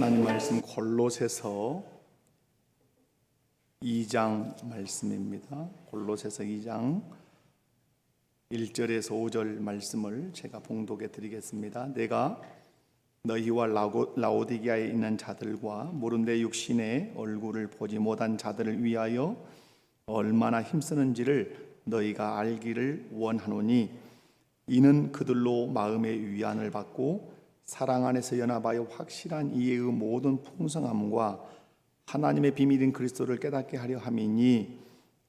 하나님 말씀 골로새서 2장 말씀입니다. 골로새서 2장 1절에서 5절 말씀을 제가 봉독해 드리겠습니다. 내가 너희와 라오디게아에 있는 자들과 모른데 육신의 얼굴을 보지 못한 자들을 위하여 얼마나 힘쓰는지를 너희가 알기를 원하노니, 이는 그들로 마음의 위안을 받고 사랑 안에서 연합하여 확실한 이해의 모든 풍성함과 하나님의 비밀인 그리스도를 깨닫게 하려 함이니,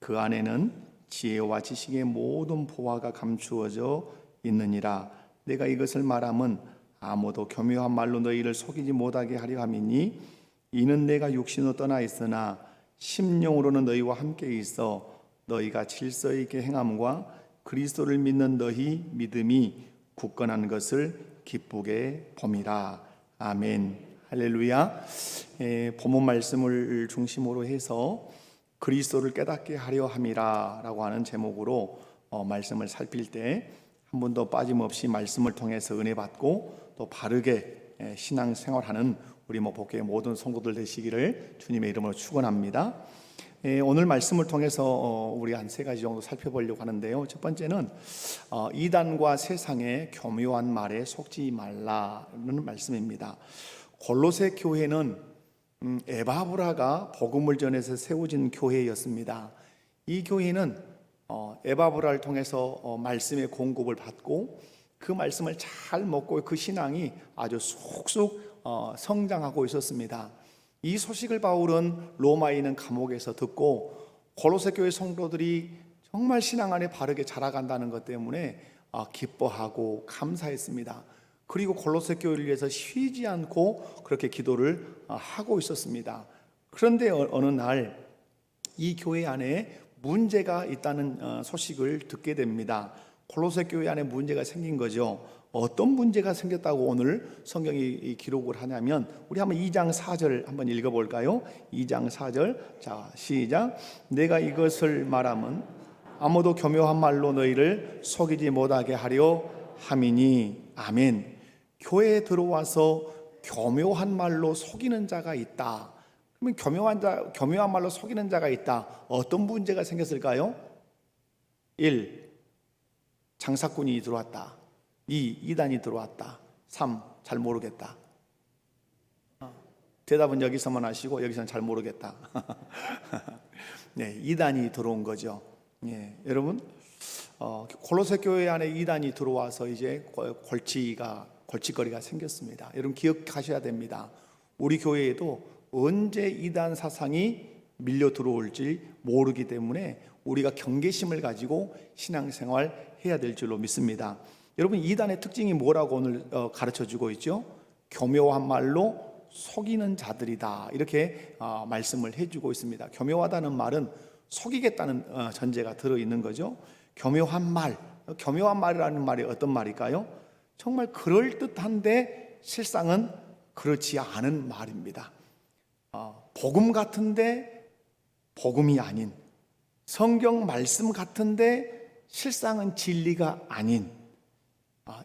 그 안에는 지혜와 지식의 모든 보화가 감추어져 있느니라. 내가 이것을 말함은 아무도 교묘한 말로 너희를 속이지 못하게 하려 함이니, 이는 내가 육신으로 떠나 있으나 심령으로는 너희와 함께 있어 너희가 질서 있게 행함과 그리스도를 믿는 너희 믿음이 굳건한 것을 기쁘게 봄이라. 아멘. 할렐루야. 본문 말씀을 중심으로 해서 그리스도를 깨닫게 하려 함이라 라고 하는 제목으로 말씀을 살필 때 한 번도 빠짐없이 말씀을 통해서 은혜 받고 또 바르게 신앙생활하는 우리 목포교회 모든 성도들 되시기를 주님의 이름으로 축원합니다. 오늘 말씀을 통해서 우리 한 세 가지 정도 살펴보려고 하는데요. 첫 번째는 이단과 세상의 교묘한 말에 속지 말라는 말씀입니다. 골로새 교회는 에바브라가 복음을 전해서 세워진 교회였습니다. 이 교회는 에바브라를 통해서 말씀의 공급을 받고 그 말씀을 잘 먹고 그 신앙이 아주 쑥쑥 성장하고 있었습니다. 이 소식을 바울은 로마에 있는 감옥에서 듣고 골로새 교회 성도들이 정말 신앙 안에 바르게 자라간다는 것 때문에 기뻐하고 감사했습니다. 그리고 골로새 교회를 위해서 쉬지 않고 그렇게 기도를 하고 있었습니다. 그런데 어느 날 이 교회 안에 문제가 있다는 소식을 듣게 됩니다. 골로새 교회 안에 문제가 생긴 거죠. 어떤 문제가 생겼다고 오늘 성경이 기록을 하냐면, 우리 한번 2장 4절 한번 읽어볼까요? 2장 4절, 자 시작. 내가 이것을 말함은 아무도 교묘한 말로 너희를 속이지 못하게 하려 함이니. 아멘. 교회에 들어와서 교묘한 말로 속이는 자가 있다. 그러면 교묘한 말로 속이는 자가 있다. 어떤 문제가 생겼을까요? 1. 장사꾼이 들어왔다. 2. 이단이 들어왔다. 3. 잘 모르겠다. 대답은 여기서만 하시고 여기서는 잘 모르겠다. 네, 이단이 들어온 거죠. 예, 여러분, 골로새 교회 안에 이단이 들어와서 이제 골칫거리가 생겼습니다. 여러분 기억하셔야 됩니다. 우리 교회에도 언제 이단 사상이 밀려 들어올지 모르기 때문에 우리가 경계심을 가지고 신앙생활 해야 될 줄로 믿습니다. 여러분, 이단의 특징이 뭐라고 오늘 가르쳐주고 있죠? 교묘한 말로 속이는 자들이다, 이렇게 말씀을 해주고 있습니다. 교묘하다는 말은 속이겠다는 전제가 들어있는 거죠. 교묘한 말이라는 말이 어떤 말일까요? 정말 그럴듯한데 실상은 그렇지 않은 말입니다. 복음 같은데 복음이 아닌, 성경 말씀 같은데 실상은 진리가 아닌,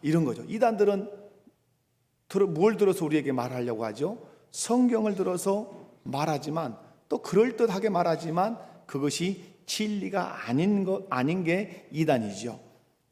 이런 거죠. 이단들은 뭘 들어서 우리에게 말하려고 하죠? 성경을 들어서 말하지만, 또 그럴듯하게 말하지만 그것이 진리가 아닌 게 이단이죠.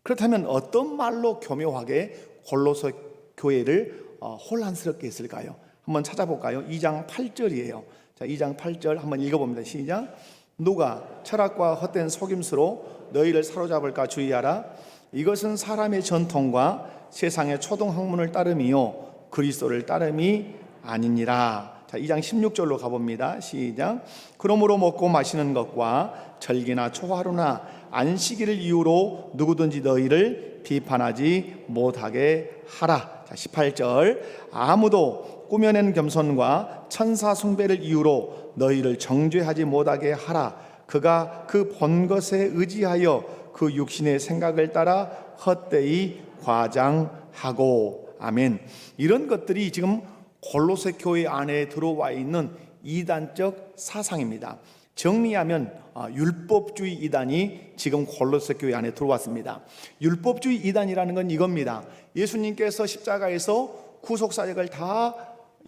그렇다면 어떤 말로 교묘하게 골로새 교회를 혼란스럽게 했을까요? 한번 찾아볼까요? 2장 8절이에요. 자, 2장 8절 한번 읽어봅니다. 시작. 누가 철학과 헛된 속임수로 너희를 사로잡을까 주의하라. 이것은 사람의 전통과 세상의 초등학문을 따름이요 그리스도를 따름이 아니니라. 자, 2장 16절로 가봅니다. 시작. 그러므로 먹고 마시는 것과 절기나 초하루나 안식일을 이유로 누구든지 너희를 비판하지 못하게 하라. 자, 18절. 아무도 꾸며낸 겸손과 천사 숭배를 이유로 너희를 정죄하지 못하게 하라. 그가 그 본 것에 의지하여 그 육신의 생각을 따라 헛되이 과장하고. 아멘. 이런 것들이 지금 골로새 교회 안에 들어와 있는 이단적 사상입니다. 정리하면 율법주의 이단이 지금 골로새 교회 안에 들어왔습니다. 율법주의 이단이라는 건 이겁니다. 예수님께서 십자가에서 구속사역을 다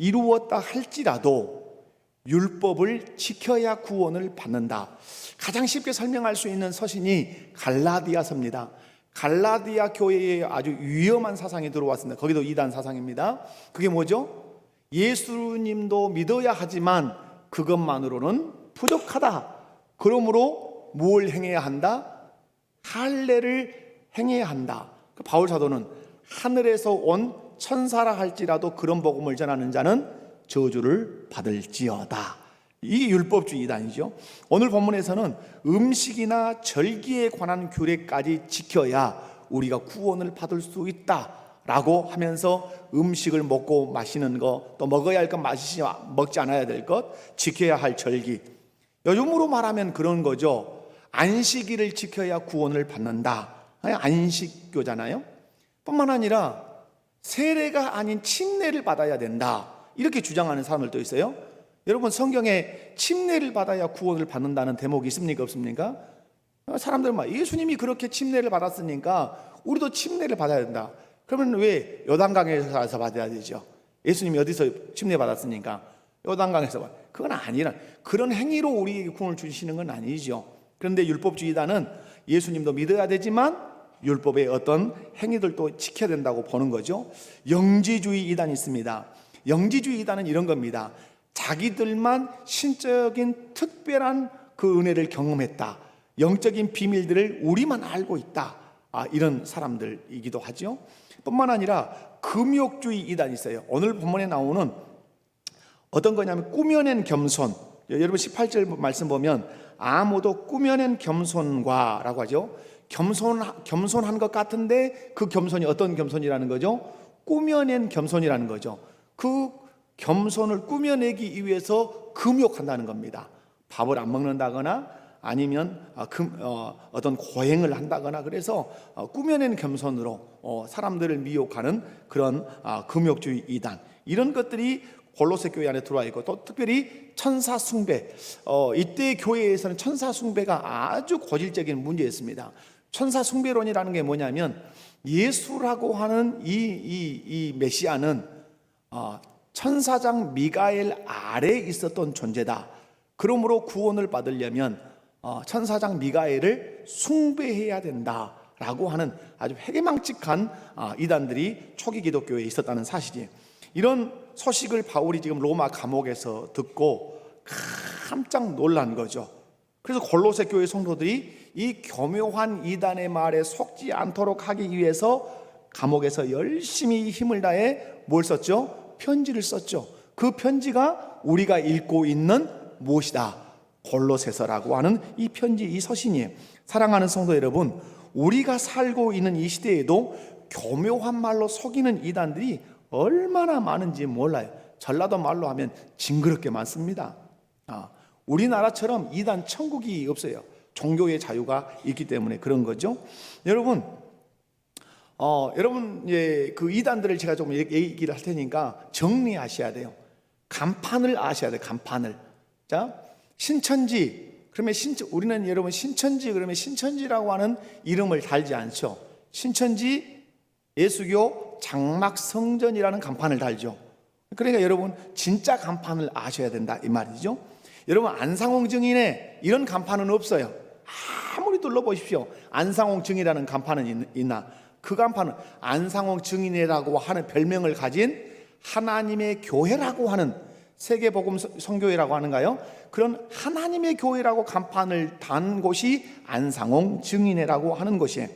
이루었다 할지라도 율법을 지켜야 구원을 받는다. 가장 쉽게 설명할 수 있는 서신이 갈라디아서입니다. 갈라디아 교회에 아주 위험한 사상이 들어왔습니다. 거기도 이단 사상입니다. 그게 뭐죠? 예수님도 믿어야 하지만 그것만으로는 부족하다. 그러므로 뭘 행해야 한다? 할례를 행해야 한다. 바울 사도는 하늘에서 온 천사라 할지라도 그런 복음을 전하는 자는 저주를 받을지어다. 이게 율법주의 이단이죠. 오늘 본문에서는 음식이나 절기에 관한 규례까지 지켜야 우리가 구원을 받을 수 있다라고 하면서 음식을 먹고 마시는 것, 또 먹어야 할 것, 먹지 않아야 될 것, 지켜야 할 절기, 요즘으로 말하면 그런 거죠. 안식일을 지켜야 구원을 받는다. 안식교잖아요. 뿐만 아니라 세례가 아닌 침례를 받아야 된다, 이렇게 주장하는 사람들도 있어요. 여러분, 성경에 침례를 받아야 구원을 받는다는 대목이 있습니까, 없습니까? 사람들은 막 예수님이 그렇게 침례를 받았으니까 우리도 침례를 받아야 된다. 그러면 왜 요단강에서 가서 받아야 되죠? 예수님이 어디서 침례 받았으니까 요단강에서 받. 그건 아니라, 그런 행위로 우리에게 구원을 주시는 건 아니죠. 그런데 율법주의단은 예수님도 믿어야 되지만 율법의 어떤 행위들도 지켜야 된다고 보는 거죠. 영지주의 이단이 있습니다. 영지주의 이단은 이런 겁니다. 자기들만 신적인 특별한 그 은혜를 경험했다, 영적인 비밀들을 우리만 알고 있다, 이런 사람들이기도 하죠. 뿐만 아니라 금욕주의 이단이 있어요. 오늘 본문에 나오는 어떤 거냐면 꾸며낸 겸손. 여러분 18절 말씀 보면 아무도 꾸며낸 겸손과 라고 하죠. 겸손한 것 같은데 그 겸손이 어떤 겸손이라는 거죠? 꾸며낸 겸손이라는 거죠. 그 겸손을 꾸며내기 위해서 금욕한다는 겁니다. 밥을 안 먹는다거나 아니면 어떤 고행을 한다거나, 그래서 꾸며낸 겸손으로 사람들을 미혹하는 그런 금욕주의 이단, 이런 것들이 골로새 교회 안에 들어와 있고, 또 특별히 천사 숭배, 이때 교회에서는 천사 숭배가 아주 고질적인 문제였습니다. 천사 숭배론이라는 게 뭐냐면, 예수라고 하는 이 메시아는 천사장 미가엘 아래에 있었던 존재다. 그러므로 구원을 받으려면 천사장 미가엘을 숭배해야 된다라고 하는 아주 회개망측한 이단들이 초기 기독교에 있었다는 사실이에요. 이런 소식을 바울이 지금 로마 감옥에서 듣고 깜짝 놀란 거죠. 그래서 골로새 교회 성도들이 이 교묘한 이단의 말에 속지 않도록 하기 위해서 감옥에서 열심히 힘을 다해 뭘 썼죠? 편지를 썼죠. 그 편지가 우리가 읽고 있는 무엇이다? 골로새서라고 하는 이 편지, 이 서신이에요. 사랑하는 성도 여러분, 우리가 살고 있는 이 시대에도 교묘한 말로 속이는 이단들이 얼마나 많은지 몰라요. 전라도 말로 하면 징그럽게 많습니다. 우리나라처럼 이단 천국이 없어요. 종교의 자유가 있기 때문에 그런 거죠. 여러분, 그 이단들을 제가 좀 얘기를 할 테니까 정리하셔야 돼요. 간판을 아셔야 돼요. 간판을. 자, 신천지. 그러면 우리는 여러분 신천지 그러면 신천지라고 하는 이름을 달지 않죠. 신천지 예수교 장막성전이라는 간판을 달죠. 그러니까 여러분 진짜 간판을 아셔야 된다, 이 말이죠. 여러분, 안상홍 증인에 이런 간판은 없어요. 아무리 둘러보십시오. 안상홍 증인이라는 간판은 있나? 그 간판은 안상홍 증인이라고 하는 별명을 가진 하나님의 교회라고 하는, 세계복음 선교회라고 하는가요? 그런 하나님의 교회라고 간판을 단 곳이 안상홍 증인회라고 하는 곳이에요.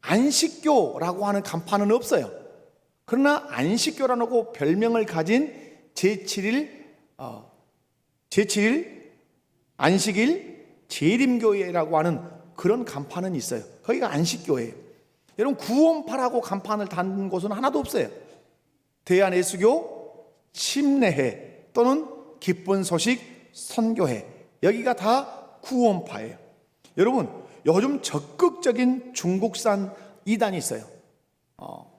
안식교라고 하는 간판은 없어요. 그러나 안식교라고 별명을 가진 제7일 안식일 재림교회라고 하는 그런 간판은 있어요. 거기가 안식교회예요. 여러분, 구원파라고 간판을 단 곳은 하나도 없어요. 대한예수교 침례회 또는 기쁜 소식 선교회, 여기가 다 구원파예요. 여러분, 요즘 적극적인 중국산 이단이 있어요.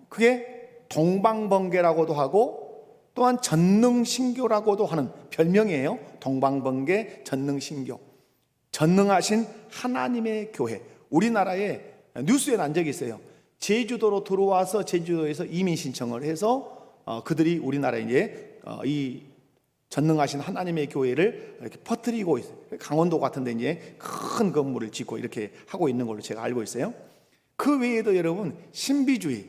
그게 동방번개라고도 하고 또한 전능신교라고도 하는 별명이에요. 동방번개, 전능신교. 전능하신 하나님의 교회. 우리나라에 뉴스에 난 적이 있어요. 제주도로 들어와서 제주도에서 이민 신청을 해서 그들이 우리나라에 이제 이 전능하신 하나님의 교회를 이렇게 퍼뜨리고 있어요. 강원도 같은데 이제 큰 건물을 짓고 이렇게 하고 있는 걸로 제가 알고 있어요. 그 외에도 여러분 신비주의,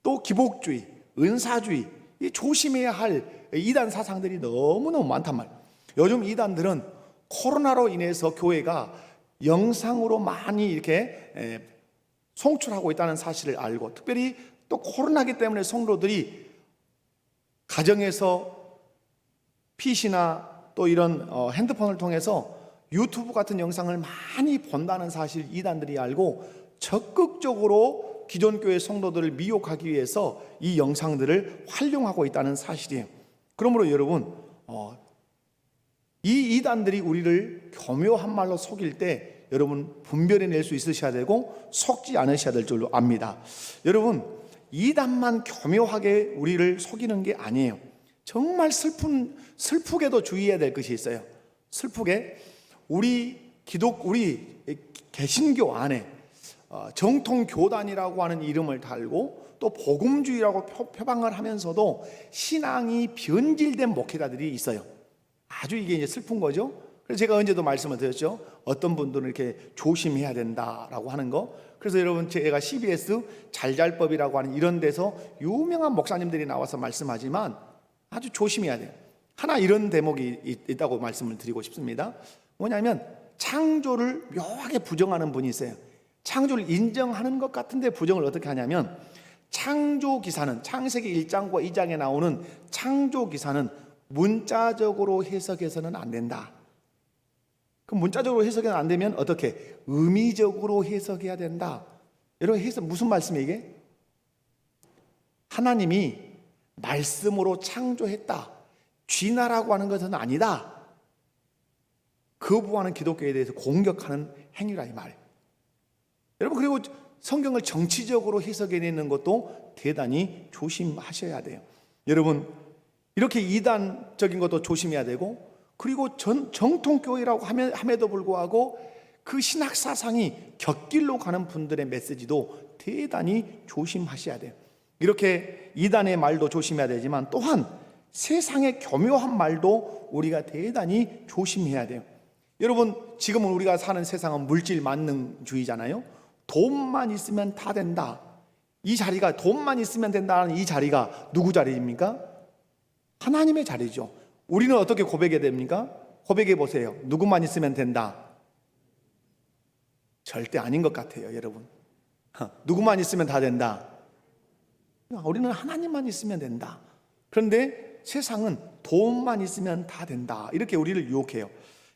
또 기복주의, 은사주의, 이 조심해야 할 이단 사상들이 너무너무 많단 말이에요. 요즘 이단들은 코로나로 인해서 교회가 영상으로 많이 이렇게 송출하고 있다는 사실을 알고, 특별히 또 코로나기 때문에 성도들이 가정에서 PC나 또 이런 핸드폰을 통해서 유튜브 같은 영상을 많이 본다는 사실 이단들이 알고 적극적으로 기존 교회 성도들을 미혹하기 위해서 이 영상들을 활용하고 있다는 사실이에요. 그러므로 여러분, 이 이단들이 우리를 교묘한 말로 속일 때 여러분 분별해낼 수 있으셔야 되고 속지 않으셔야 될 줄로 압니다. 여러분, 이단만 교묘하게 우리를 속이는 게 아니에요. 정말 슬프게도 주의해야 될 것이 있어요. 슬프게 우리 개신교 안에 정통 교단이라고 하는 이름을 달고 또 복음주의라고 표방을 하면서도 신앙이 변질된 목회자들이 있어요. 아주 이게 이제 슬픈 거죠. 그래서 제가 언제도 말씀을 드렸죠. 어떤 분들은 이렇게 조심해야 된다라고 하는 거. 그래서 여러분, 제가 CBS 잘잘법이라고 하는 이런 데서 유명한 목사님들이 나와서 말씀하지만 아주 조심해야 돼요. 하나 이런 대목이 있다고 말씀을 드리고 싶습니다. 뭐냐면 창조를 묘하게 부정하는 분이 있어요. 창조를 인정하는 것 같은데 부정을 어떻게 하냐면, 창조 기사는 창세기 1장과 2장에 나오는 창조 기사는 문자적으로 해석해서는 안 된다. 그럼 문자적으로 해석이 안 되면 어떻게? 의미적으로 해석해야 된다. 여러분, 해석 무슨 말씀이에요 이게? 하나님이 말씀으로 창조했다, 쥐나라고 하는 것은 아니다. 거부하는 기독교에 대해서 공격하는 행위라 이 말이에요. 여러분, 그리고 성경을 정치적으로 해석해내는 것도 대단히 조심하셔야 돼요. 여러분, 이렇게 이단적인 것도 조심해야 되고, 그리고 정통교회라고 함에도 불구하고 그 신학사상이 곁길로 가는 분들의 메시지도 대단히 조심하셔야 돼요. 이렇게 이단의 말도 조심해야 되지만 또한 세상의 교묘한 말도 우리가 대단히 조심해야 돼요. 여러분, 지금은 우리가 사는 세상은 물질 만능주의잖아요. 돈만 있으면 다 된다. 이 자리가 돈만 있으면 된다는 이 자리가 누구 자리입니까? 하나님의 자리죠. 우리는 어떻게 고백해야 됩니까? 고백해 보세요. 누구만 있으면 된다. 절대 아닌 것 같아요, 여러분. 누구만 있으면 다 된다. 우리는 하나님만 있으면 된다. 그런데 세상은 돈만 있으면 다 된다. 이렇게 우리를 유혹해요.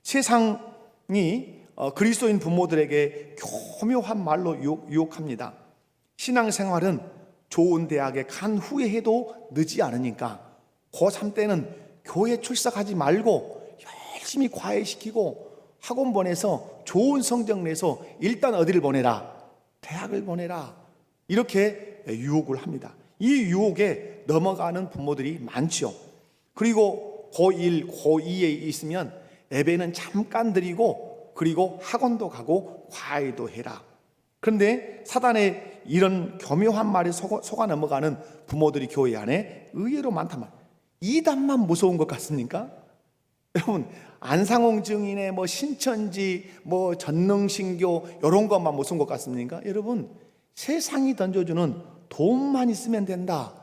세상이 그리스도인 부모들에게 교묘한 말로 유혹합니다. 신앙생활은 좋은 대학에 간 후에 해도 늦지 않으니까 고3 때는 교회 출석하지 말고 열심히 과외시키고 학원 보내서 좋은 성적 내서 일단 어디를 보내라? 대학을 보내라. 이렇게 유혹을 합니다. 이 유혹에 넘어가는 부모들이 많죠. 그리고 고1, 고2에 있으면 예배는 잠깐 드리고 그리고 학원도 가고 과외도 해라. 그런데 사단의 이런 교묘한 말에 속아 넘어가는 부모들이 교회 안에 의외로 많단 말이에요. 이단만 무서운 것 같습니까? 여러분, 안상홍 증인의 신천지, 전능신교 이런 것만 무서운 것 같습니까? 여러분, 세상이 던져주는 돈만 있으면 된다,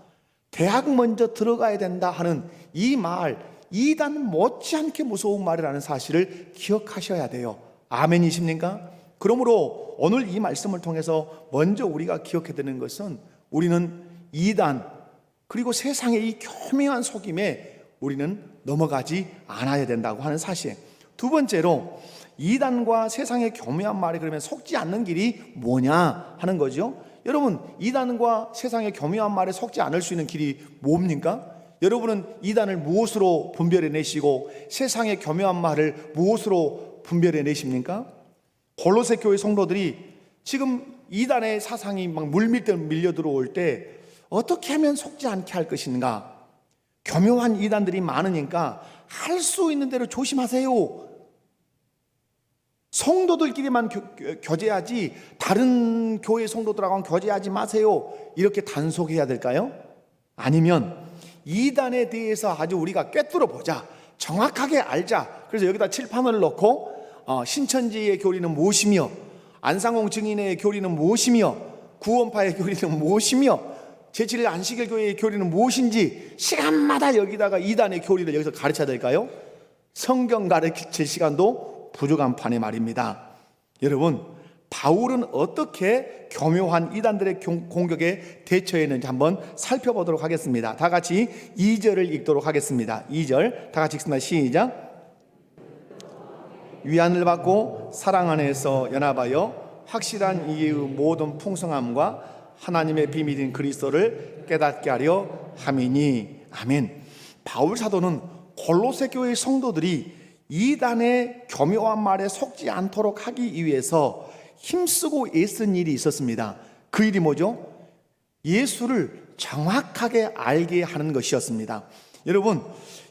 대학 먼저 들어가야 된다 하는 이 말, 이단 못지않게 무서운 말이라는 사실을 기억하셔야 돼요. 아멘이십니까? 그러므로 오늘 이 말씀을 통해서 먼저 우리가 기억해야 되는 것은 우리는 이단 그리고 세상의 이 교묘한 속임에 우리는 넘어가지 않아야 된다고 하는 사실. 두 번째로 이단과 세상의 교묘한 말에 그러면 속지 않는 길이 뭐냐 하는 거죠. 여러분, 이단과 세상의 교묘한 말에 속지 않을 수 있는 길이 뭡니까? 여러분은 이단을 무엇으로 분별해내시고 세상의 교묘한 말을 무엇으로 분별해내십니까? 골로새 교회 성도들이 지금 이단의 사상이 막 물밀듯 밀려 들어올 때 어떻게 하면 속지 않게 할 것인가? 교묘한 이단들이 많으니까 할 수 있는 대로 조심하세요. 성도들끼리만 교제하지 다른 교회 성도들하고는 교제하지 마세요. 이렇게 단속해야 될까요? 아니면 이단에 대해서 아주 우리가 꿰뚫어 보자, 정확하게 알자. 그래서 여기다 칠판을 넣고 신천지의 교리는 무엇이며, 안상홍 증인의 교리는 무엇이며, 구원파의 교리는 무엇이며, 제7일 안식일교회의 교리는 무엇인지 시간마다 여기다가 이단의 교리를 여기서 가르쳐야 될까요? 성경 가르칠 시간도 부족한 판에 말입니다. 여러분, 바울은 어떻게 교묘한 이단들의 공격에 대처했는지 한번 살펴보도록 하겠습니다. 다 같이 2절을 읽도록 하겠습니다. 2절 다 같이 읽습니다. 시작. 위안을 받고 사랑 안에서 연합하여 확실한 이의 모든 풍성함과 하나님의 비밀인 그리스도를 깨닫게 하려 함이니. 아멘. 바울 사도는 골로새 교회 성도들이 이단의 교묘한 말에 속지 않도록 하기 위해서 힘쓰고 애쓴 일이 있었습니다. 그 일이 뭐죠? 예수를 정확하게 알게 하는 것이었습니다. 여러분,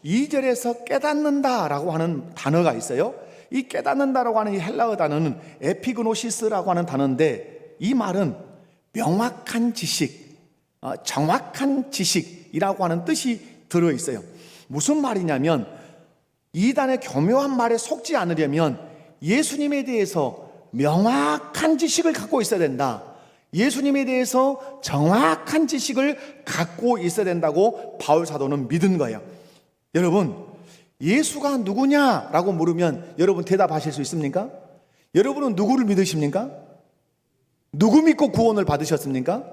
2절에서 깨닫는다라고 하는 단어가 있어요. 이 깨닫는다라고 하는 이 헬라어 단어는 에피그노시스라고 하는 단어인데, 이 말은 명확한 지식, 정확한 지식이라고 하는 뜻이 들어있어요. 무슨 말이냐면, 이단의 교묘한 말에 속지 않으려면 예수님에 대해서 명확한 지식을 갖고 있어야 된다. 예수님에 대해서 정확한 지식을 갖고 있어야 된다고 바울 사도는 믿은 거예요. 여러분, 예수가 누구냐라고 물으면 여러분 대답하실 수 있습니까? 여러분은 누구를 믿으십니까? 누구 믿고 구원을 받으셨습니까?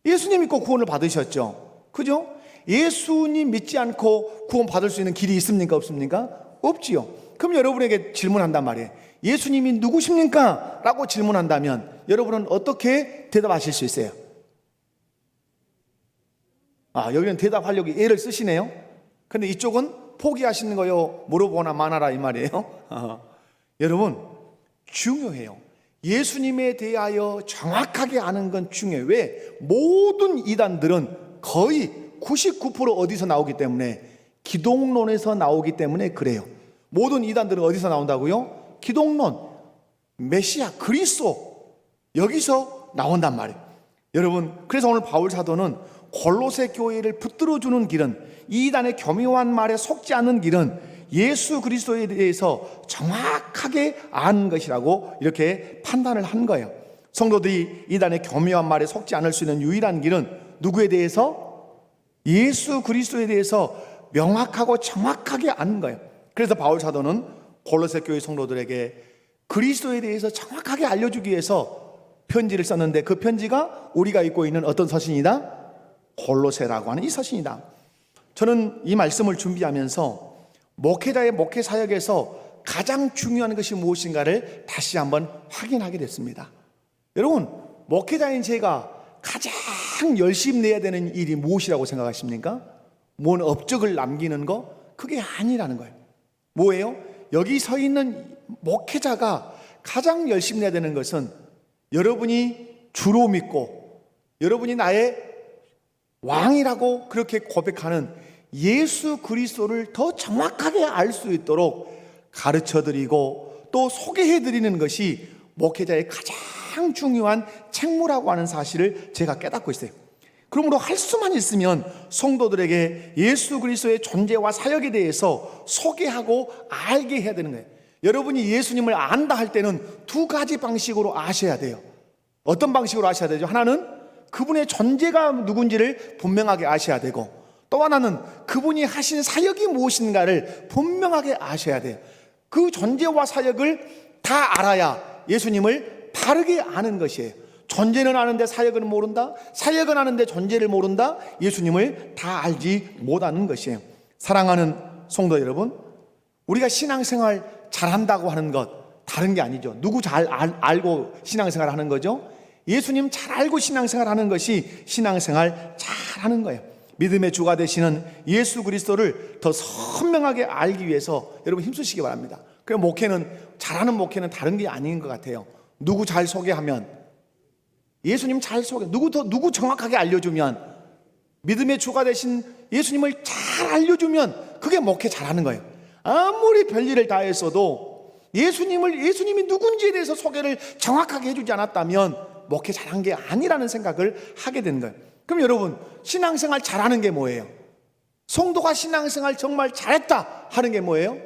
예수님 믿고 구원을 받으셨죠. 그죠? 예수님 믿지 않고 구원 받을 수 있는 길이 있습니까? 없습니까? 없지요. 그럼 여러분에게 질문한단 말이에요. 예수님이 누구십니까? 라고 질문한다면 여러분은 어떻게 대답하실 수 있어요? 여기는 대답하려고 애를 쓰시네요. 근데 이쪽은 포기하시는 거요, 물어보거나 마나라 이 말이에요. 여러분, 중요해요. 예수님에 대하여 정확하게 아는 건 중요해요. 왜? 모든 이단들은 거의 99% 어디서 나오기 때문에? 기독론에서 나오기 때문에 그래요. 모든 이단들은 어디서 나온다고요? 기독론, 메시아, 그리스도, 여기서 나온단 말이에요. 여러분, 그래서 오늘 바울 사도는 골로새 교회를 붙들어주는 길은, 이단의 교묘한 말에 속지 않는 길은 예수 그리스도에 대해서 정확하게 아는 것이라고 이렇게 판단을 한 거예요. 성도들이 이단의 교묘한 말에 속지 않을 수 있는 유일한 길은 누구에 대해서? 예수 그리스도에 대해서 명확하고 정확하게 아는 거예요. 그래서 바울 사도는 골로새 교회 성도들에게 그리스도에 대해서 정확하게 알려주기 위해서 편지를 썼는데, 그 편지가 우리가 읽고 있는 어떤 서신이다? 골로새라고 하는 이 서신이다. 저는 이 말씀을 준비하면서 목회자의 목회 사역에서 가장 중요한 것이 무엇인가를 다시 한번 확인하게 됐습니다. 여러분, 목회자인 제가 가장 열심히 내야 되는 일이 무엇이라고 생각하십니까? 뭔 업적을 남기는 거? 그게 아니라는 거예요. 뭐예요? 여기 서 있는 목회자가 가장 열심히 내야 되는 것은 여러분이 주로 믿고 여러분이 나의 왕이라고 그렇게 고백하는 예수 그리스도를 더 정확하게 알 수 있도록 가르쳐드리고 또 소개해드리는 것이 목회자의 가장 중요한 책무라고 하는 사실을 제가 깨닫고 있어요. 그러므로 할 수만 있으면 성도들에게 예수 그리스도의 존재와 사역에 대해서 소개하고 알게 해야 되는 거예요. 여러분이 예수님을 안다 할 때는 두 가지 방식으로 아셔야 돼요. 어떤 방식으로 아셔야 되죠? 하나는 그분의 존재가 누군지를 분명하게 아셔야 되고, 또 하나는 그분이 하신 사역이 무엇인가를 분명하게 아셔야 돼요. 그 존재와 사역을 다 알아야 예수님을 바르게 아는 것이에요. 존재는 아는데 사역은 모른다? 사역은 아는데 존재를 모른다? 예수님을 다 알지 못하는 것이에요. 사랑하는 성도 여러분, 우리가 신앙생활 잘한다고 하는 것 다른 게 아니죠. 누구 잘 알고 신앙생활 하는 거죠? 예수님 잘 알고 신앙생활 하는 것이 신앙생활 잘하는 거예요. 믿음의 주가 되시는 예수 그리스도를 더 선명하게 알기 위해서 여러분 힘쓰시기 바랍니다. 그래서 목회는, 잘하는 목회는 다른 게 아닌 것 같아요. 누구 잘 소개하면, 예수님 잘 소개, 누구 정확하게 알려주면, 믿음의 주가 되신 예수님을 잘 알려주면 그게 목회 잘하는 거예요. 아무리 별일을 다 했어도 예수님이 누군지에 대해서 소개를 정확하게 해주지 않았다면 목회 잘한 게 아니라는 생각을 하게 된 거예요. 그럼 여러분, 신앙생활 잘하는 게 뭐예요? 성도가 신앙생활 정말 잘했다 하는 게 뭐예요?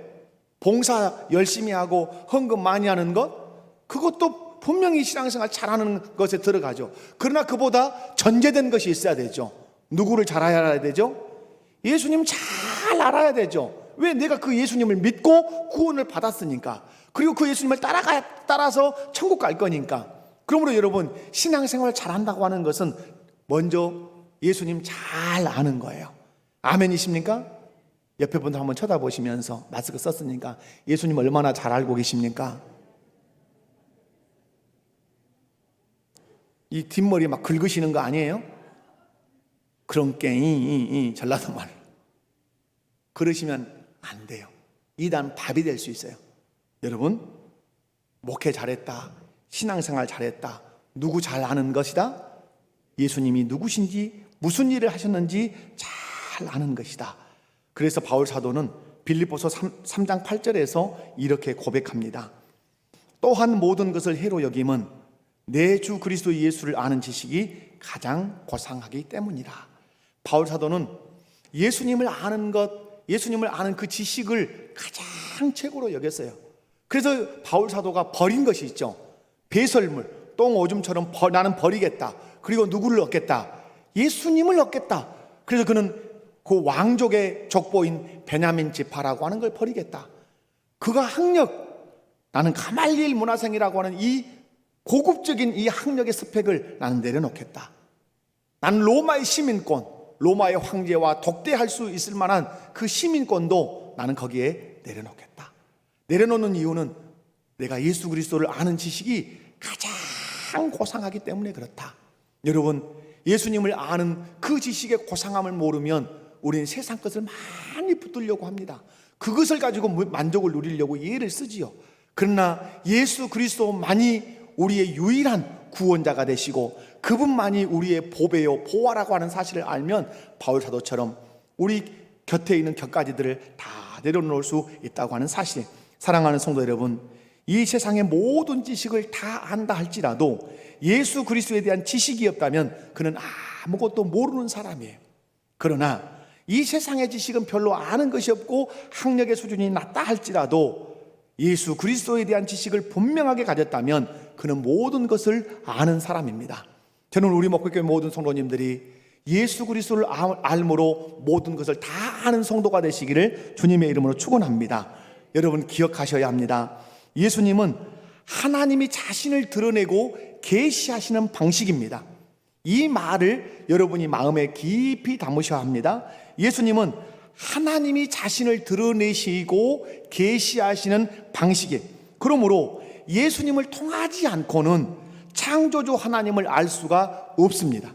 봉사 열심히 하고 헌금 많이 하는 것? 그것도 분명히 신앙생활 잘하는 것에 들어가죠. 그러나 그보다 전제된 것이 있어야 되죠. 누구를 잘 알아야 되죠? 예수님 잘 알아야 되죠. 왜? 내가 그 예수님을 믿고 구원을 받았으니까. 그리고 그 예수님을 따라서 천국 갈 거니까. 그러므로 여러분, 신앙생활 잘한다고 하는 것은 먼저 예수님 잘 아는 거예요. 아멘이십니까? 옆에 분들 한번 쳐다보시면서, 마스크 썼으니까 예수님 얼마나 잘 알고 계십니까? 이 뒷머리 막 긁으시는 거 아니에요? 그런 게 전라도 말 그러시면 안 돼요. 이단 밥이 될 수 있어요. 여러분, 목회 잘했다, 신앙생활 잘했다, 누구 잘 아는 것이다? 예수님이 누구신지, 무슨 일을 하셨는지 잘 아는 것이다. 그래서 바울 사도는 빌립보서 3장 8절에서 이렇게 고백합니다. 또한 모든 것을 해로 여김은 내 주 그리스도 예수를 아는 지식이 가장 고상하기 때문이라. 바울 사도는 예수님을 아는 것, 예수님을 아는 그 지식을 가장 최고로 여겼어요. 그래서 바울 사도가 버린 것이 있죠. 배설물, 똥 오줌처럼 나는 버리겠다. 그리고 누구를 얻겠다? 예수님을 얻겠다. 그래서 그는 그 왕족의 족보인 베냐민 지파라고 하는 걸 버리겠다. 그가 학력, 나는 가말리엘 문화생이라고 하는 이 고급적인 이 학력의 스펙을 나는 내려놓겠다. 나는 로마의 시민권, 로마의 황제와 독대할 수 있을 만한 그 시민권도 나는 거기에 내려놓겠다. 내려놓는 이유는 내가 예수 그리스도를 아는 지식이 가장 고상하기 때문에 그렇다. 여러분, 예수님을 아는 그 지식의 고상함을 모르면 우리는 세상 것을 많이 붙들려고 합니다. 그것을 가지고 만족을 누리려고 예를 쓰지요. 그러나 예수 그리스도만이 우리의 유일한 구원자가 되시고 그분만이 우리의 보배요 보화라고 하는 사실을 알면 바울 사도처럼 우리 곁에 있는 곁가지들을 다 내려놓을 수 있다고 하는 사실. 사랑하는 성도 여러분, 이 세상의 모든 지식을 다 안다 할지라도 예수 그리스도에 대한 지식이 없다면 그는 아무것도 모르는 사람이에요. 그러나 이 세상의 지식은 별로 아는 것이 없고 학력의 수준이 낮다 할지라도 예수 그리스도에 대한 지식을 분명하게 가졌다면 그는 모든 것을 아는 사람입니다. 저는 우리 목회교회 모든 성도님들이 예수 그리스도를 알므로 모든 것을 다 아는 성도가 되시기를 주님의 이름으로 축원합니다. 여러분 기억하셔야 합니다. 예수님은 하나님이 자신을 드러내고 계시하시는 방식입니다. 이 말을 여러분이 마음에 깊이 담으셔야 합니다. 예수님은 하나님이 자신을 드러내시고 계시하시는 방식이에요. 그러므로 예수님을 통하지 않고는 창조주 하나님을 알 수가 없습니다.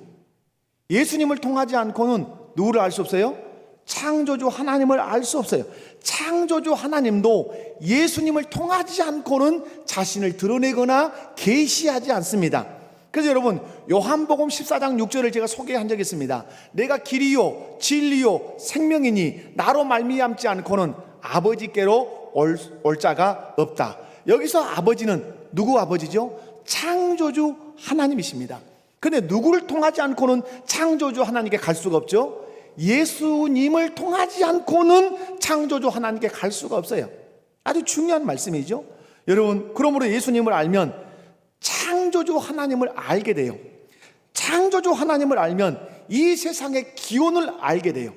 예수님을 통하지 않고는 누구를 알 수 없어요? 창조주 하나님을 알 수 없어요. 창조주 하나님도 예수님을 통하지 않고는 자신을 드러내거나 계시하지 않습니다. 그래서 여러분 요한복음 14장 6절을 제가 소개한 적이 있습니다. 내가 길이요 진리요 생명이니 나로 말미암지 않고는 아버지께로 올 자가 없다. 여기서 아버지는 누구 아버지죠? 창조주 하나님이십니다. 그런데 누구를 통하지 않고는 창조주 하나님께 갈 수가 없죠? 예수님을 통하지 않고는 창조주 하나님께 갈 수가 없어요. 아주 중요한 말씀이죠. 여러분 그러므로 예수님을 알면 창조주 하나님을 알게 돼요. 창조주 하나님을 알면 이 세상의 기원을 알게 돼요.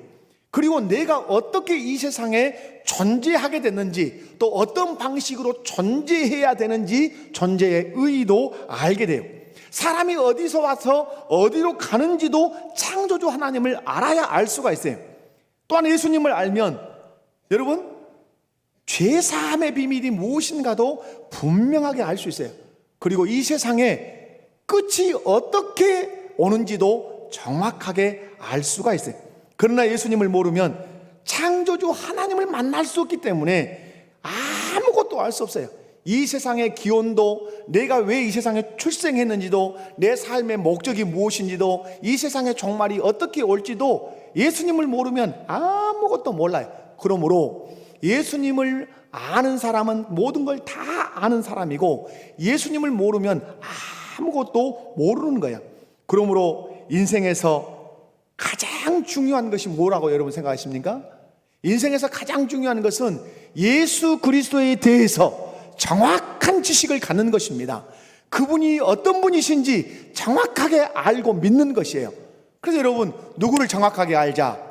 그리고 내가 어떻게 이 세상에 존재하게 됐는지, 또 어떤 방식으로 존재해야 되는지 존재의 의의도 알게 돼요. 사람이 어디서 와서 어디로 가는지도 창조주 하나님을 알아야 알 수가 있어요. 또한 예수님을 알면 여러분 죄사함의 비밀이 무엇인가도 분명하게 알 수 있어요. 그리고 이 세상에 끝이 어떻게 오는지도 정확하게 알 수가 있어요. 그러나 예수님을 모르면 창조주 하나님을 만날 수 없기 때문에 아무것도 알 수 없어요. 이 세상의 기원도, 내가 왜 이 세상에 출생했는지도, 내 삶의 목적이 무엇인지도, 이 세상의 종말이 어떻게 올지도 예수님을 모르면 아무것도 몰라요. 그러므로 예수님을 아는 사람은 모든 걸 다 아는 사람이고 예수님을 모르면 아무것도 모르는 거예요. 그러므로 인생에서 가장 중요한 것이 뭐라고 여러분 생각하십니까? 인생에서 가장 중요한 것은 예수 그리스도에 대해서 정확한 지식을 갖는 것입니다. 그분이 어떤 분이신지 정확하게 알고 믿는 것이에요. 그래서 여러분, 누구를 정확하게 알자?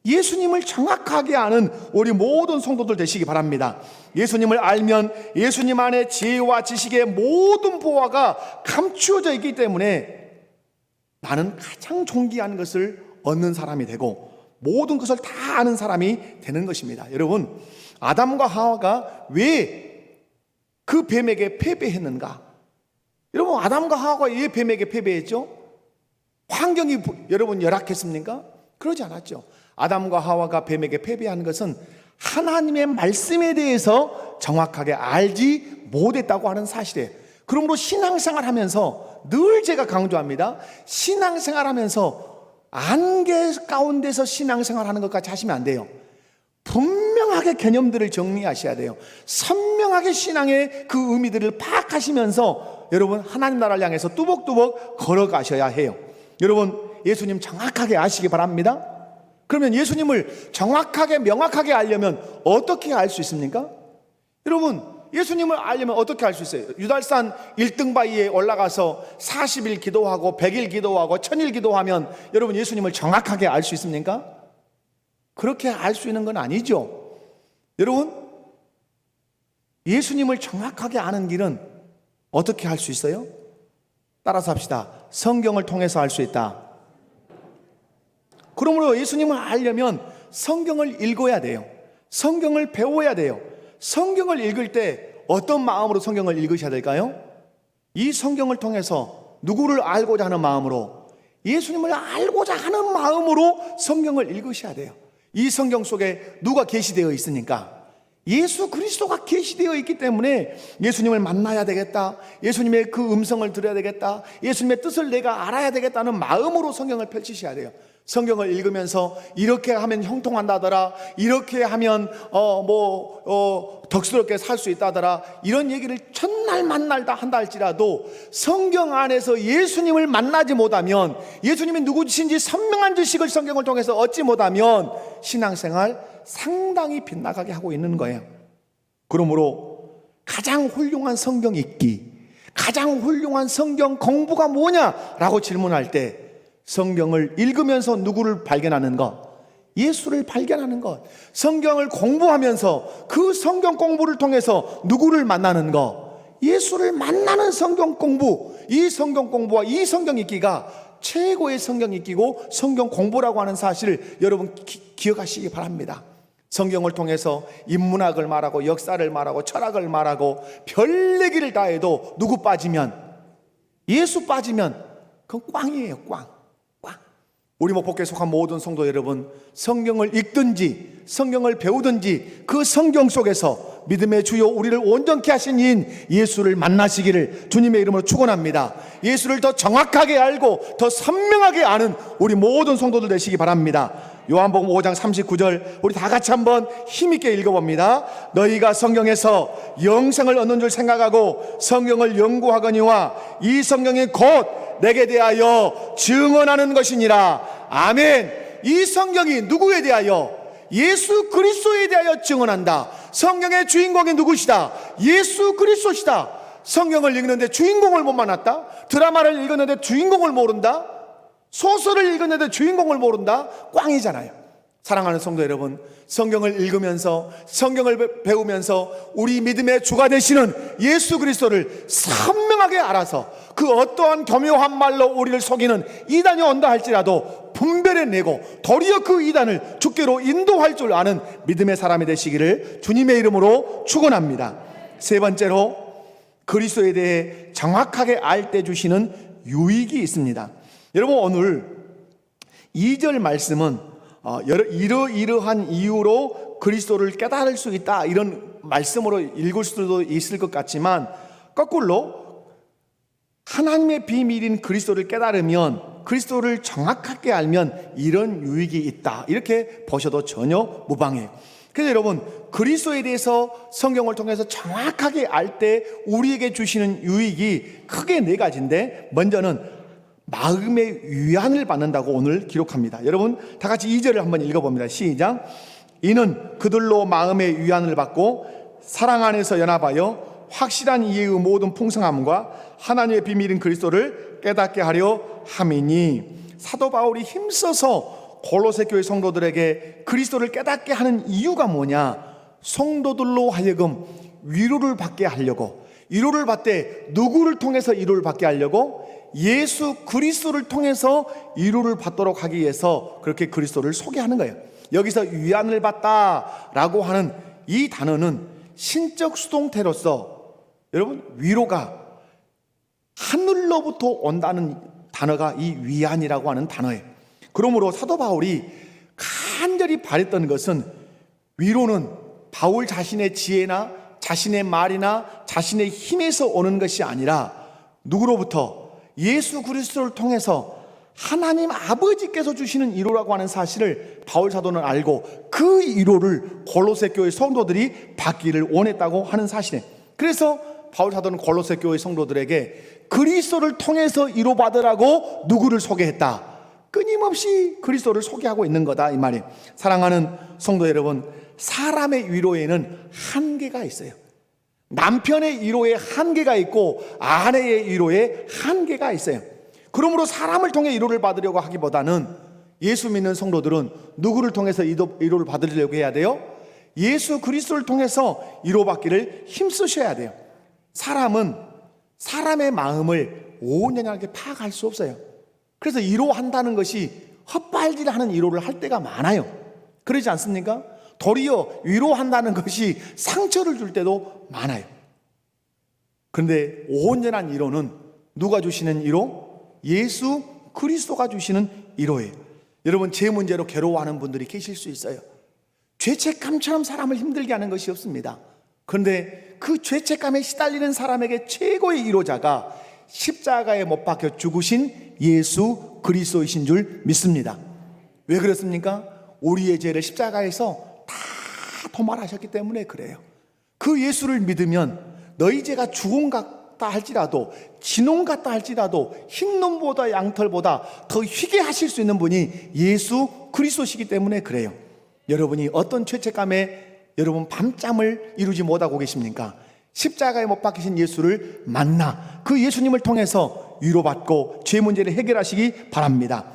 예수님을 정확하게 아는 우리 모든 성도들 되시기 바랍니다. 예수님을 알면 예수님 안에 지혜와 지식의 모든 보화가 감추어져 있기 때문에 나는 가장 존귀한 것을 얻는 사람이 되고 모든 것을 다 아는 사람이 되는 것입니다. 여러분, 아담과 하와가 왜 그 뱀에게 패배했는가? 여러분, 아담과 하와가 왜 뱀에게 패배했죠? 환경이 여러분 열악했습니까? 그러지 않았죠. 아담과 하와가 뱀에게 패배한 것은 하나님의 말씀에 대해서 정확하게 알지 못했다고 하는 사실이에요. 그러므로 신앙생활 하면서 늘 제가 강조합니다. 신앙생활 하면서 안개 가운데서 신앙생활 하는 것까지 하시면 안 돼요. 분명하게 개념들을 정리하셔야 돼요. 선명하게 신앙의 그 의미들을 파악하시면서 여러분, 하나님 나라를 향해서 뚜벅뚜벅 걸어가셔야 해요. 여러분, 예수님 정확하게 아시기 바랍니다. 그러면 예수님을 정확하게 명확하게 알려면 어떻게 알 수 있습니까? 여러분, 예수님을 알려면 어떻게 알 수 있어요? 유달산 1등 바위에 올라가서 40일 기도하고 100일 기도하고 1000일 기도하면 여러분, 예수님을 정확하게 알 수 있습니까? 그렇게 알 수 있는 건 아니죠. 여러분, 예수님을 정확하게 아는 길은 어떻게 할 수 있어요? 따라서 합시다. 성경을 통해서 알 수 있다. 그러므로 예수님을 알려면 성경을 읽어야 돼요. 성경을 배워야 돼요. 성경을 읽을 때 어떤 마음으로 성경을 읽으셔야 될까요? 이 성경을 통해서 누구를 알고자 하는 마음으로, 예수님을 알고자 하는 마음으로 성경을 읽으셔야 돼요. 이 성경 속에 누가 계시되어 있으니까? 예수 그리스도가 계시되어 있기 때문에 예수님을 만나야 되겠다, 예수님의 그 음성을 들어야 되겠다, 예수님의 뜻을 내가 알아야 되겠다는 마음으로 성경을 펼치셔야 돼요. 성경을 읽으면서 이렇게 하면 형통한다더라, 이렇게 하면 덕스럽게 살 수 있다더라, 이런 얘기를 첫날 만날다 한다 할지라도 성경 안에서 예수님을 만나지 못하면, 예수님이 누구신지 선명한 지식을 성경을 통해서 얻지 못하면 신앙생활 상당히 빗나가게 하고 있는 거예요. 그러므로 가장 훌륭한 성경 읽기, 가장 훌륭한 성경 공부가 뭐냐라고 질문할 때 성경을 읽으면서 누구를 발견하는 것? 예수를 발견하는 것. 성경을 공부하면서 그 성경 공부를 통해서 누구를 만나는 것? 예수를 만나는 성경 공부. 이 성경 공부와 이 성경 읽기가 최고의 성경 읽기고 성경 공부라고 하는 사실을 여러분 기억하시기 바랍니다. 성경을 통해서 인문학을 말하고 역사를 말하고 철학을 말하고 별 얘기를 다 해도 누구 빠지면, 예수 빠지면 그건 꽝이에요. 꽝. 우리 목복교에 속한 모든 성도 여러분, 성경을 읽든지 성경을 배우든지 그 성경 속에서 믿음의 주요 우리를 온전케 하신 이인 예수를 만나시기를 주님의 이름으로 축원합니다. 예수를 더 정확하게 알고 더 선명하게 아는 우리 모든 성도들 되시기 바랍니다. 요한복음 5장 39절 우리 다 같이 한번 힘있게 읽어봅니다. 너희가 성경에서 영생을 얻는 줄 생각하고 성경을 연구하거니와 이 성경이 곧 내게 대하여 증언하는 것이니라. 아멘. 이 성경이 누구에 대하여? 예수 그리스도에 대하여 증언한다. 성경의 주인공이 누구시다? 예수 그리스도시다. 성경을 읽는데 주인공을 못 만났다? 드라마를 읽었는데 주인공을 모른다? 소설을 읽었는데 주인공을 모른다? 꽝이잖아요. 사랑하는 성도 여러분, 성경을 읽으면서 성경을 배우면서 우리 믿음의 주가 되시는 예수 그리스도를 선명하게 알아서 그 어떠한 교묘한 말로 우리를 속이는 이단이 온다 할지라도 분별해내고 도리어 그 이단을 주께로 인도할 줄 아는 믿음의 사람이 되시기를 주님의 이름으로 축원합니다. 세 번째로, 그리스도에 대해 정확하게 알때 주시는 유익이 있습니다. 여러분, 오늘 2절 말씀은 이러이러한 이유로 그리스도를 깨달을 수 있다, 이런 말씀으로 읽을 수도 있을 것 같지만, 거꾸로 하나님의 비밀인 그리스도를 깨달으면, 그리스도를 정확하게 알면 이런 유익이 있다, 이렇게 보셔도 전혀 무방해요. 그래서 여러분, 그리스도에 대해서 성경을 통해서 정확하게 알 때 우리에게 주시는 유익이 크게 네 가지인데, 먼저는 마음의 위안을 받는다고 오늘 기록합니다. 여러분 다 같이 2절을 한번 읽어봅니다. 시작. 이는 그들로 마음의 위안을 받고 사랑 안에서 연합하여 확실한 이해의 모든 풍성함과 하나님의 비밀인 그리스도를 깨닫게 하려 함이니. 사도 바울이 힘써서 골로새 교회 성도들에게 그리스도를 깨닫게 하는 이유가 뭐냐? 성도들로 하여금 위로를 받게 하려고. 위로를 받되 누구를 통해서 위로를 받게 하려고? 예수 그리스도를 통해서 위로를 받도록 하기 위해서 그렇게 그리스도를 소개하는 거예요. 여기서 위안을 받다라고 하는 이 단어는 신적 수동태로서 여러분 위로가 하늘로부터 온다는 단어가 이 위안이라고 하는 단어예요. 그러므로 사도 바울이 간절히 바랬던 것은 위로는 바울 자신의 지혜나 자신의 말이나 자신의 힘에서 오는 것이 아니라 누구로부터? 예수 그리스도를 통해서 하나님 아버지께서 주시는 위로라고 하는 사실을 바울 사도는 알고 그 위로를 골로새 교회 성도들이 받기를 원했다고 하는 사실이에요. 그래서 바울 사도는 골로새 교회 성도들에게 그리스도를 통해서 위로받으라고 누구를 소개했다? 끊임없이 그리스도를 소개하고 있는 거다 이 말이에요. 사랑하는 성도 여러분, 사람의 위로에는 한계가 있어요. 남편의 위로에 한계가 있고 아내의 위로에 한계가 있어요. 그러므로 사람을 통해 위로를 받으려고 하기보다는 예수 믿는 성도들은 누구를 통해서 위로를 받으려고 해야 돼요? 예수 그리스도를 통해서 위로받기를 힘쓰셔야 돼요. 사람은 사람의 마음을 온전하게 파악할 수 없어요. 그래서 위로한다는 것이 헛발질하는 위로를 할 때가 많아요. 그러지 않습니까? 도리어 위로한다는 것이 상처를 줄 때도 많아요. 그런데 온전한 위로는 누가 주시는 위로? 예수 그리스도가 주시는 위로예요. 여러분, 제 문제로 괴로워하는 분들이 계실 수 있어요. 죄책감처럼 사람을 힘들게 하는 것이 없습니다. 그런데 그 죄책감에 시달리는 사람에게 최고의 위로자가 십자가에 못 박혀 죽으신 예수 그리스도이신 줄 믿습니다. 왜 그렇습니까? 우리의 죄를 십자가에서 다 도말하셨기 때문에 그래요. 그 예수를 믿으면 너희 죄가 죽음 같다 할지라도 진홍 같다 할지라도 흰눈보다 양털보다 더 희게 하실 수 있는 분이 예수 그리스도시기 때문에 그래요. 여러분이 어떤 죄책감에 여러분 밤잠을 이루지 못하고 계십니까? 십자가에 못 박히신 예수를 만나 그 예수님을 통해서 위로받고 죄 문제를 해결하시기 바랍니다.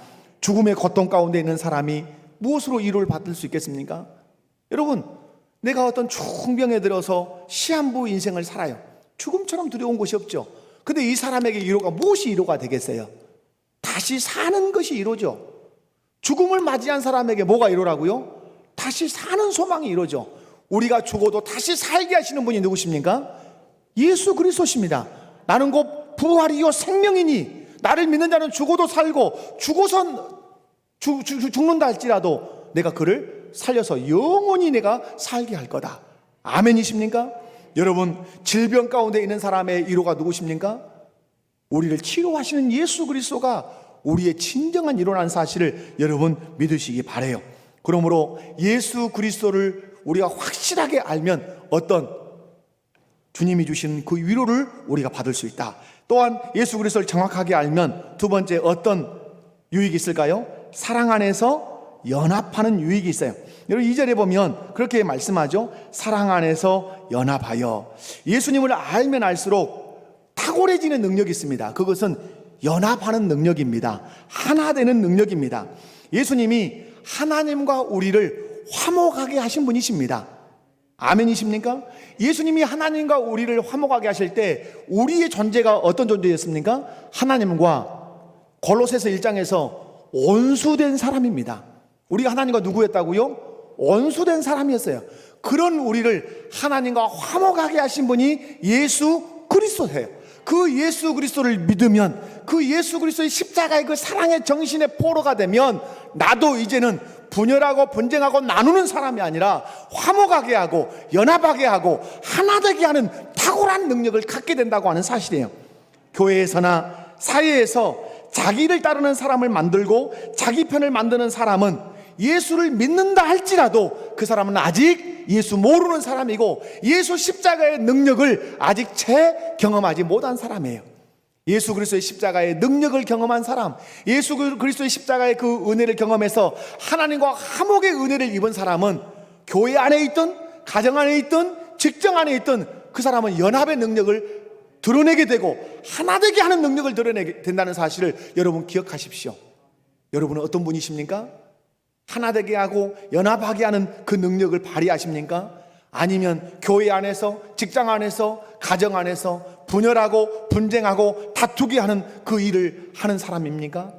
죽음의 고통 가운데 있는 사람이 무엇으로 위로를 받을 수 있겠습니까? 여러분, 내가 어떤 중병에 들어서 시한부 인생을 살아요. 죽음처럼 두려운 것이 없죠. 근데 이 사람에게 위로가 무엇이 위로가 되겠어요? 다시 사는 것이 위로죠. 죽음을 맞이한 사람에게 뭐가 위로라고요? 다시 사는 소망이 위로죠. 우리가 죽어도 다시 살게 하시는 분이 누구십니까? 예수 그리스도십니다. 나는 곧 부활이요 생명이니 나를 믿는 자는 죽어도 살고 죽어선 죽는다 할지라도 내가 그를 살려서 영원히 내가 살게 할 거다. 아멘이십니까? 여러분, 질병 가운데 있는 사람의 위로가 누구십니까? 우리를 치료하시는 예수 그리스도가 우리의 진정한 위로라는 사실을 여러분 믿으시기 바라요. 그러므로 예수 그리스도를 우리가 확실하게 알면 어떤 주님이 주시는 그 위로를 우리가 받을 수 있다. 또한 예수 그리스도를 정확하게 알면 두 번째 어떤 유익이 있을까요? 사랑 안에서 연합하는 유익이 있어요. 여러분 2절에 보면 그렇게 말씀하죠. 사랑 안에서 연합하여. 예수님을 알면 알수록 탁월해지는 능력이 있습니다. 그것은 연합하는 능력입니다. 하나 되는 능력입니다. 예수님이 하나님과 우리를 화목하게 하신 분이십니다. 아멘이십니까? 예수님이 하나님과 우리를 화목하게 하실 때 우리의 존재가 어떤 존재였습니까? 하나님과 골로새서 1장에서 원수된 사람입니다. 우리가 하나님과 누구였다고요? 원수된 사람이었어요. 그런 우리를 하나님과 화목하게 하신 분이 예수 그리스도예요. 그 예수 그리스도를 믿으면 그 예수 그리스도의 십자가의 그 사랑의 정신의 포로가 되면 나도 이제는 분열하고 분쟁하고 나누는 사람이 아니라 화목하게 하고 연합하게 하고 하나 되게 하는 탁월한 능력을 갖게 된다고 하는 사실이에요. 교회에서나 사회에서 자기를 따르는 사람을 만들고 자기 편을 만드는 사람은 예수를 믿는다 할지라도 그 사람은 아직 예수 모르는 사람이고 예수 십자가의 능력을 아직 채 경험하지 못한 사람이에요. 예수 그리스도의 십자가의 능력을 경험한 사람, 예수 그리스도의 십자가의 그 은혜를 경험해서 하나님과 화목의 은혜를 입은 사람은 교회 안에 있든 가정 안에 있든 직장 안에 있든 그 사람은 연합의 능력을 드러내게 되고 하나 되게 하는 능력을 드러내게 된다는 사실을 여러분 기억하십시오. 여러분은 어떤 분이십니까? 하나 되게 하고 연합하게 하는 그 능력을 발휘하십니까? 아니면 교회 안에서, 직장 안에서, 가정 안에서 분열하고 분쟁하고 다투게 하는 그 일을 하는 사람입니까?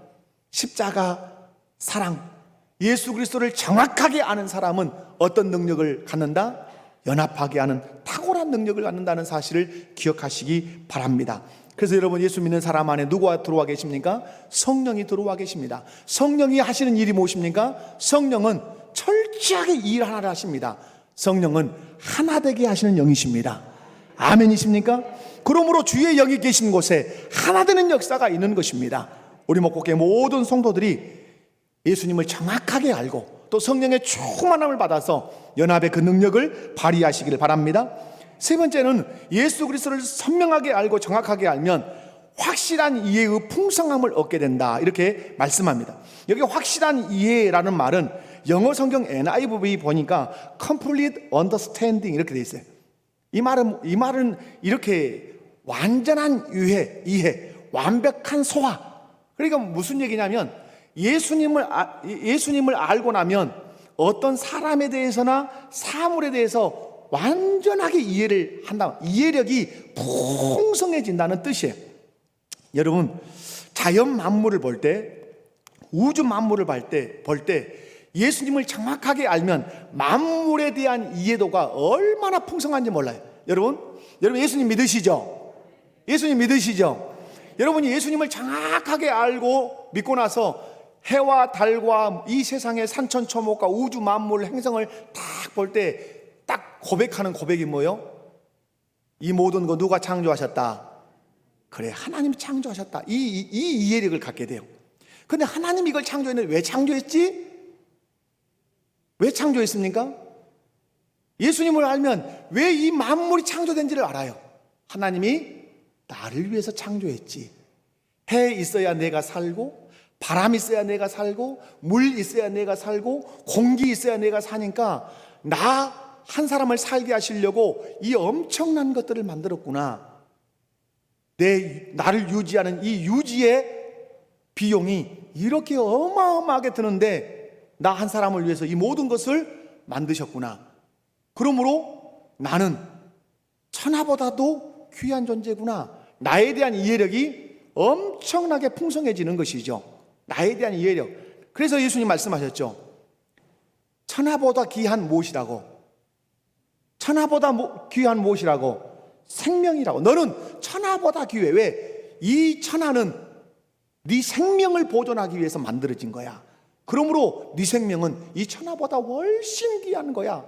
십자가 사랑, 예수 그리스도를 정확하게 아는 사람은 어떤 능력을 갖는다? 연합하게 하는 탁월한 능력을 갖는다는 사실을 기억하시기 바랍니다. 그래서 여러분, 예수 믿는 사람 안에 누가 들어와 계십니까? 성령이 들어와 계십니다. 성령이 하시는 일이 무엇입니까? 성령은 철저하게 일 하나를 하십니다. 성령은 하나 되게 하시는 영이십니다. 아멘이십니까? 그러므로 주의 영이 계신 곳에 하나 되는 역사가 있는 것입니다. 우리 목곡의 모든 성도들이 예수님을 정확하게 알고 또 성령의 충만함을 받아서 연합의 그 능력을 발휘하시기를 바랍니다. 세 번째는 예수 그리스도를 선명하게 알고 정확하게 알면 확실한 이해의 풍성함을 얻게 된다, 이렇게 말씀합니다. 여기 확실한 이해라는 말은 영어 성경 NIV 보니까 complete understanding 이렇게 돼 있어요. 이 말은 이렇게 완전한 이해, 완벽한 소화. 그러니까 무슨 얘기냐면 예수님을 알고 나면 어떤 사람에 대해서나 사물에 대해서 완전하게 이해를 한다. 이해력이 풍성해진다는 뜻이에요. 여러분, 자연 만물을 볼 때, 우주 만물을 볼 때 예수님을 정확하게 알면 만물에 대한 이해도가 얼마나 풍성한지 몰라요. 여러분 예수님 믿으시죠? 예수님 믿으시죠? 여러분이 예수님을 정확하게 알고 믿고 나서 해와 달과 이 세상의 산천초목과 우주 만물 행성을 딱 볼 때 딱 고백하는 고백이 뭐예요? 이 모든 거 누가 창조하셨다? 그래, 하나님이 창조하셨다. 이 이해력을 갖게 돼요. 근데 하나님이 이걸 창조했는데 왜 창조했지? 왜 창조했습니까? 예수님을 알면 왜 이 만물이 창조된지를 알아요. 하나님이 나를 위해서 창조했지. 해 있어야 내가 살고, 바람 있어야 내가 살고, 물 있어야 내가 살고, 공기 있어야 내가 사니까 나 한 사람을 살게 하시려고 이 엄청난 것들을 만들었구나. 나를 유지하는 이 유지의 비용이 이렇게 어마어마하게 드는데 나 한 사람을 위해서 이 모든 것을 만드셨구나. 그러므로 나는 천하보다도 귀한 존재구나. 나에 대한 이해력이 엄청나게 풍성해지는 것이죠. 나에 대한 이해력. 그래서 예수님 말씀하셨죠. 천하보다 귀한 무엇이라고? 천하보다 귀한 무엇이라고? 생명이라고. 너는 천하보다 귀해. 왜? 이 천하는 네 생명을 보존하기 위해서 만들어진 거야. 그러므로 네 생명은 이 천하보다 훨씬 귀한 거야.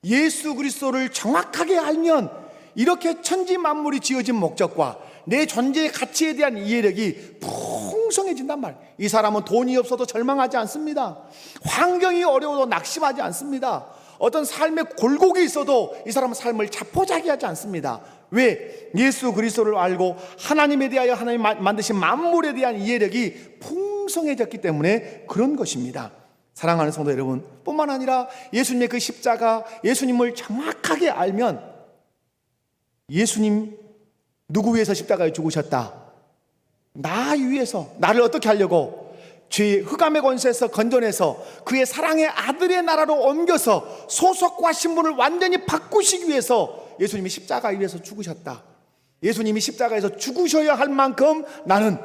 예수 그리스도를 정확하게 알면 이렇게 천지 만물이 지어진 목적과 내 존재의 가치에 대한 이해력이 풍성해진단 말이에요. 이 사람은 돈이 없어도 절망하지 않습니다. 환경이 어려워도 낙심하지 않습니다. 어떤 삶의 굴곡이 있어도 이 사람은 삶을 자포자기하지 않습니다. 왜? 예수 그리스도를 알고 하나님에 대하여 하나님 만드신 만물에 대한 이해력이 풍성해졌기 때문에 그런 것입니다. 사랑하는 성도 여러분, 뿐만 아니라 예수님의 그 십자가, 예수님을 정확하게 알면 예수님 누구 위해서 십자가에 죽으셨다? 나 위해서. 나를 어떻게 하려고? 죄의 흑암의 권세에서 건져내서 그의 사랑의 아들의 나라로 옮겨서 소속과 신분을 완전히 바꾸시기 위해서 예수님이 십자가 위에서 죽으셨다. 예수님이 십자가에서 죽으셔야 할 만큼 나는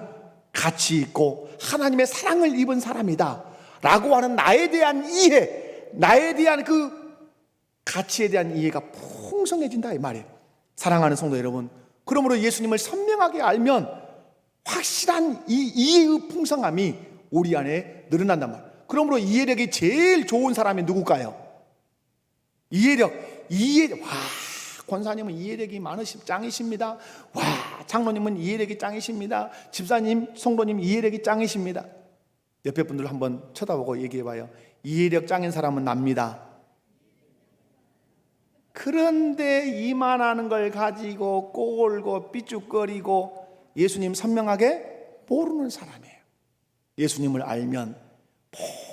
가치 있고 하나님의 사랑을 입은 사람이다 라고 하는 나에 대한 이해, 나에 대한 그 가치에 대한 이해가 풍성해진다 이 말이에요. 사랑하는 성도 여러분, 그러므로 예수님을 선명하게 알면 확실한 이 이해의 풍성함이 우리 안에 늘어난단 말이에요. 그러므로 이해력이 제일 좋은 사람이 누굴까요? 이해력. 와, 권사님은 이해력이 짱이십니다. 와, 장로님은 이해력이 짱이십니다. 집사님, 성도님 이해력이 짱이십니다. 옆에 분들 한번 쳐다보고 얘기해봐요. 이해력 짱인 사람은 납니다. 그런데 이만한 걸 가지고 꼬울고 삐죽거리고 예수님 선명하게 모르는 사람이에요. 예수님을 알면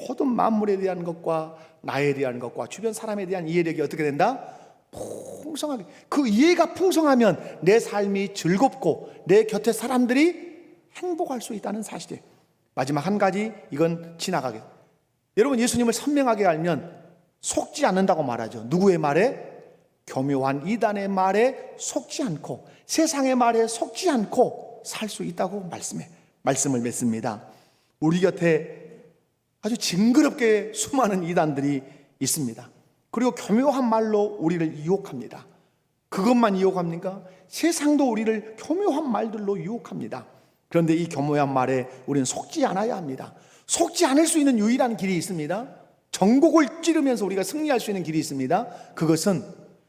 모든 만물에 대한 것과 나에 대한 것과 주변 사람에 대한 이해력이 어떻게 된다? 풍성하게. 그 이해가 풍성하면 내 삶이 즐겁고 내 곁에 사람들이 행복할 수 있다는 사실이에요. 마지막 한 가지, 이건 지나가게. 여러분, 예수님을 선명하게 알면 속지 않는다고 말하죠. 누구의 말에? 교묘한 이단의 말에 속지 않고 세상의 말에 속지 않고 살 수 있다고 말씀을 맺습니다. 우리 곁에 아주 징그럽게 수많은 이단들이 있습니다. 그리고 교묘한 말로 우리를 유혹합니다. 그것만 유혹합니까? 세상도 우리를 교묘한 말들로 유혹합니다. 그런데 이 교묘한 말에 우리는 속지 않아야 합니다. 속지 않을 수 있는 유일한 길이 있습니다. 전곡을 찌르면서 우리가 승리할 수 있는 길이 있습니다. 그것은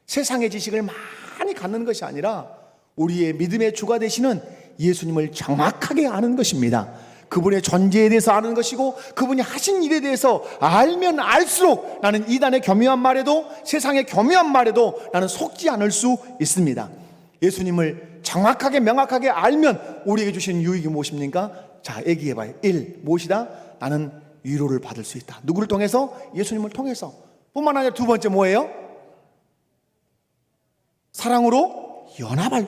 세상의 지식을 많이 갖는 것이 아니라 우리의 믿음의 주가 되시는 예수님을 정확하게 아는 것입니다. 그분의 존재에 대해서 아는 것이고 그분이 하신 일에 대해서 알면 알수록 나는 이단의 교묘한 말에도 세상의 교묘한 말에도 나는 속지 않을 수 있습니다. 예수님을 정확하게 명확하게 알면 우리에게 주신 유익이 무엇입니까? 자, 얘기해봐요. 1. 무엇이다? 나는 위로를 받을 수 있다. 누구를 통해서? 예수님을 통해서. 뿐만 아니라 두 번째 뭐예요? 사랑으로 연합할,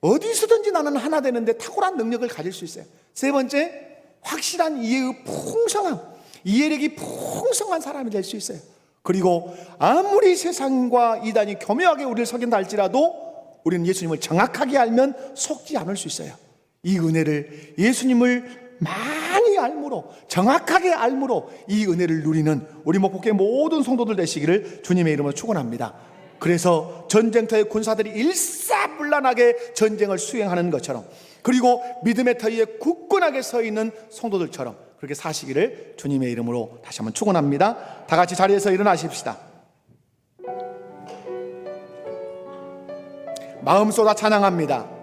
어디서든지 나는 하나 되는데 탁월한 능력을 가질 수 있어요. 세 번째, 확실한 이해의 풍성함, 이해력이 풍성한 사람이 될 수 있어요. 그리고 아무리 세상과 이단이 교묘하게 우리를 속인다 할지라도 우리는 예수님을 정확하게 알면 속지 않을 수 있어요. 이 은혜를, 예수님을 많이 알므로, 정확하게 알므로 이 은혜를 누리는 우리 목포교회 모든 성도들 되시기를 주님의 이름으로 축원합니다. 그래서 전쟁터의 군사들이 일사불란하게 전쟁을 수행하는 것처럼, 그리고 믿음의 터 위에 굳건하게 서 있는 성도들처럼 그렇게 사시기를 주님의 이름으로 다시 한번 축원합니다. 다 같이 자리에서 일어나십시다. 마음 쏟아 찬양합니다.